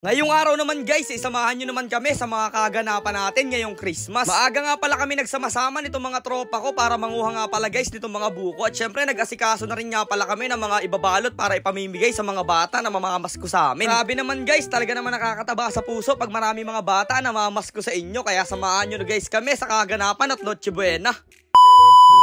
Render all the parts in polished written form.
Ngayong araw naman guys, samahan nyo naman kami sa mga kaganapan natin ngayong Christmas. Maaga nga pala kami nagsama-sama nitong mga tropa ko para manguha nga pala guys nitong mga buko. At syempre nag-asikaso na rin nga pala kami ng mga ibabalot para ipamimigay sa mga bata na mamamasko sa amin. Grabe naman guys, talaga naman nakakataba sa puso pag marami mga bata na mamamasko sa inyo. Kaya samahan nyo na guys kami sa kaganapan at Noche Buena.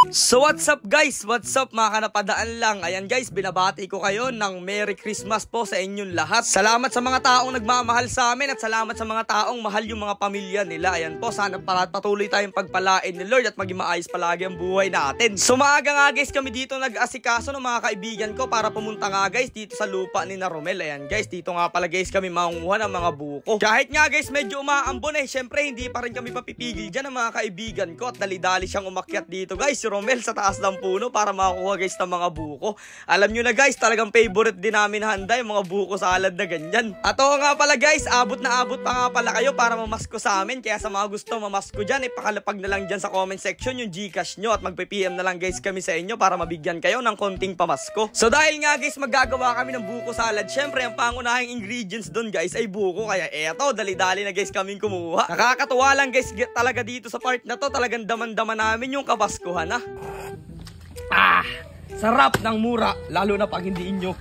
So what's up guys? What's up mga kanapadaan lang? Ayan guys, binabati ko kayo ng Merry Christmas po sa inyong lahat. Salamat sa mga taong nagmamahal sa amin at salamat sa mga taong mahal yung mga pamilya nila. Ayan po, sana patuloy tayong pagpalain ni Lord at maging maayos palagi ang buhay natin. So maaga nga guys kami dito nag-asikaso ng mga kaibigan ko para pumunta nga guys dito sa lupa ni na Romel. Ayan guys, dito nga pala guys kami mangunguha ng mga buko. Kahit nga guys medyo umaambon syempre hindi pa rin kami papipigil dyan ng mga kaibigan ko at dali-dali siyang umakyat dito guys. Romel sa taas ng puno para makakuha guys ng mga buko. Alam nyo na guys, talagang favorite din namin handa yung mga buko salad na ganyan. At oo nga pala guys, abot na abot pa nga pala kayo para mamasko sa amin. Kaya sa mga gusto mamasko dyan, ipakalapag na lang dyan sa comment section yung Gcash nyo at magpe-PM na lang guys kami sa inyo para mabigyan kayo ng konting pamasko. So dahil nga guys, maggagawa kami ng buko salad, syempre ang pangunahing ingredients doon guys ay buko. Kaya eto, dali-dali na guys kaming kumuha. Nakakatuwa lang guys talaga dito sa part na to, talagang daman-daman namin yung kabaskuhan ha. Sarap ng mura, lalo na pag hindi inyo.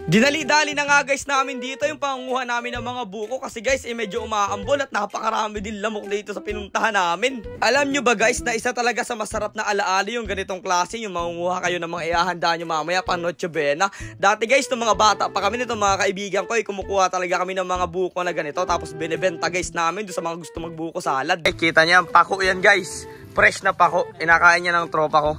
Dinali-dali na nga guys namin dito yung pangunguha namin ng mga buko kasi guys medyo umaambon at napakarami din lamok dito sa pinuntahan namin. Alam nyo ba guys na isa talaga sa masarap na alaala yung ganitong klase, yung mangunguha kayo ng mga ihahanda nyo mamaya pang Noche Buena. Dati guys nung mga bata pa kami nitong mga kaibigan ko kumukuha talaga kami ng mga buko na ganito tapos binibenta guys namin doon sa mga gusto magbuko salad. Kita niya, pako yan guys. Fresh na pako, inakain niya ng tropa ko.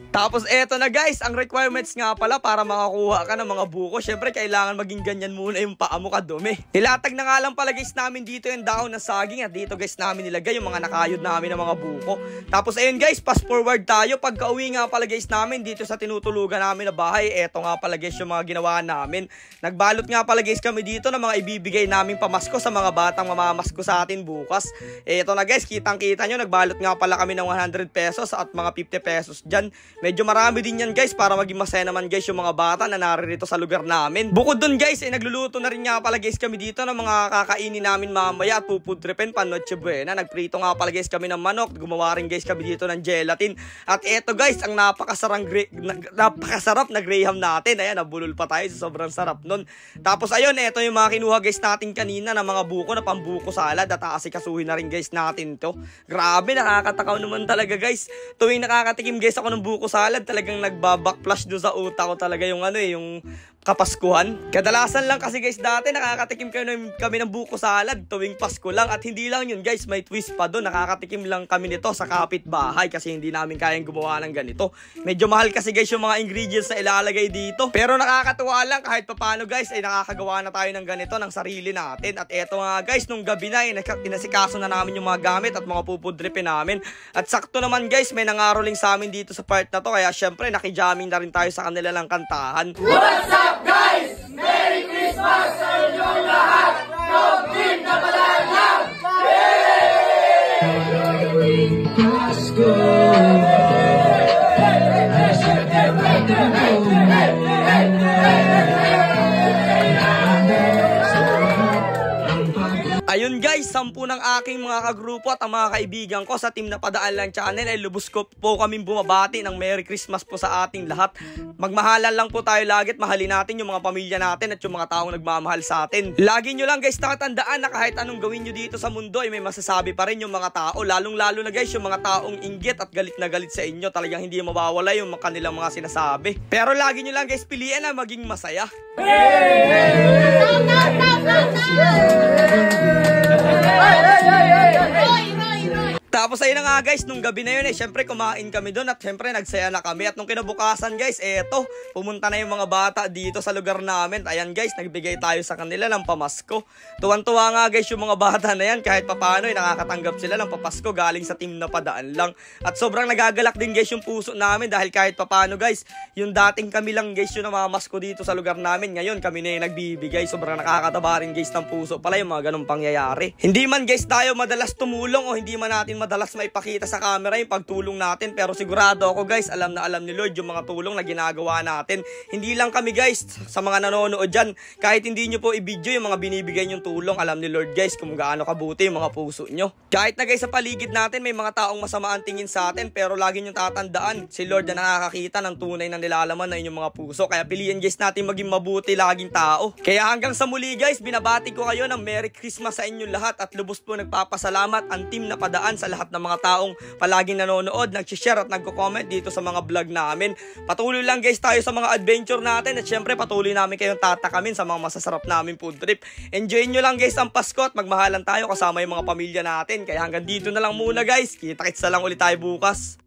Tapos eto na guys, ang requirements nga pala para makakuha ka ng mga buko, syempre kailangan maging ganyan muna yung paa mo kadumi. Nilatag na nga lang pala guys namin dito yung daon ng saging at dito guys namin nilagay yung mga nakayod namin ng mga buko. Tapos ayun guys, fast forward tayo. Pagka uwi nga pala guys namin dito sa tinutulugan namin na bahay, eto nga pala guys yung mga ginawa namin. Nagbalot nga pala guys kami dito ng mga ibibigay naming pamasko sa mga batang mamamasko sa atin bukas. Eto na guys, kitang-kita nyo, nagbalot nga pala kami ng 100 pesos at mga 50 pesos dyan. Medyo marami din yan guys para maging masaya naman guys yung mga bata na naririto sa lugar namin. Bukod dun guys, nagluluto na rin nga pala guys kami dito ng mga kakainin namin mamaya at pupudripen pan Noche Buena. Nagprito nga pala guys kami ng manok, gumawa rin guys kami dito ng gelatin. At eto guys, ang napakasarap na graham natin. Ayan, nabulol pa tayo sa sobrang sarap nun. Tapos ayun, eto yung mga kinuha guys natin kanina na mga buko na pambuko salad at aasikasuhin na rin guys natin to. Grabe, nakakatakaw naman talaga guys. Tuwing nakakatikim guys ako ng buko salad, talagang nagbabackflash doon sa utak ko talaga yung yung kapaskuhan. Kadalasan lang kasi guys dati nakakatikim kami ng buko salad tuwing Pasko lang at hindi lang yun guys, may twist pa doon. Nakakatikim lang kami nito sa kapitbahay kasi hindi namin kayang gumawa ng ganito. Medyo mahal kasi guys yung mga ingredients na ilalagay dito. Pero nakakatuwa lang kahit papano guys ay nakakagawa na tayo ng ganito ng sarili natin. At eto nga guys, nung gabi na inasikaso na namin yung mga gamit at mga pupudripin namin. At sakto naman guys, may nangaroling sa amin dito sa part na to kaya syempre nakijamming na rin tayo sa kanila ng kantahan. What's up guys? Merry Christmas sa inyong lahat! From Team Napadalang! Ayun guys, 10 ng aking mga kagrupo at ang mga kaibigan ko sa Team Napadaan Lang Channel ay lubos ko po kaming bumabati ng Merry Christmas po sa ating lahat. Magmahalan lang po tayo lagi at mahalin natin yung mga pamilya natin at yung mga taong nagmamahal sa atin. Lagi nyo lang guys tatandaan na kahit anong gawin nyo dito sa mundo ay may masasabi pa rin yung mga tao. Lalong-lalo na guys yung mga taong inggit at galit na galit sa inyo. Talagang hindi mawawala yung kanilang mga sinasabi. Pero lagi nyo lang guys piliin na maging masaya. Tapos ayun na nga guys, nung gabi na yun syempre kumain kami doon at syempre nagsaya na kami. At nung kinabukasan guys, eto, pumunta na yung mga bata dito sa lugar namin. Ayan guys, nagbigay tayo sa kanila ng pamasko. Tuwan-tuwa nga guys yung mga bata na yan, kahit papano nakakatanggap sila ng papasko galing sa team na Padaan Lang. At sobrang nagagalak din guys yung puso namin dahil kahit papano guys, yung dating kami lang guys yung namamasko dito sa lugar namin, ngayon kami na yung nagbibigay. Sobrang nakakataba rin guys ng puso pala yung mga ganong pangyayari. Hindi man guys tayo madalas tumulong o hindi man natin madalas maipakita sa camera yung pagtulong natin, pero sigurado ako guys, alam na alam ni Lord yung mga tulong na ginagawa natin. Hindi lang kami guys, sa mga nanonood dyan, kahit hindi nyo po i-video yung mga binibigay nyong tulong, alam ni Lord guys kung gaano kabuti yung mga puso nyo. Kahit na guys sa paligid natin may mga taong masama ang tingin sa atin, pero lagi nyong tatandaan, si Lord na nakakakita ng tunay na nilalaman na inyong mga puso. Kaya piliin guys natin maging mabuti laging tao. Kaya hanggang sa muli guys, binabati ko kayo ng Merry Christmas sa inyong lahat at lubos po nagpapasalamat ang team na Padaan sa lahat ng mga taong palaging nanonood, nag-share at nagko-comment dito sa mga vlog namin. Patuloy lang guys tayo sa mga adventure natin at syempre patuloy namin kayong tatakamin sa mga masasarap namin food trip. Enjoy nyo lang guys ang Pasko at magmahalan tayo kasama yung mga pamilya natin. Kaya hanggang dito na lang muna guys. Kita-kits na lang ulit tayo bukas.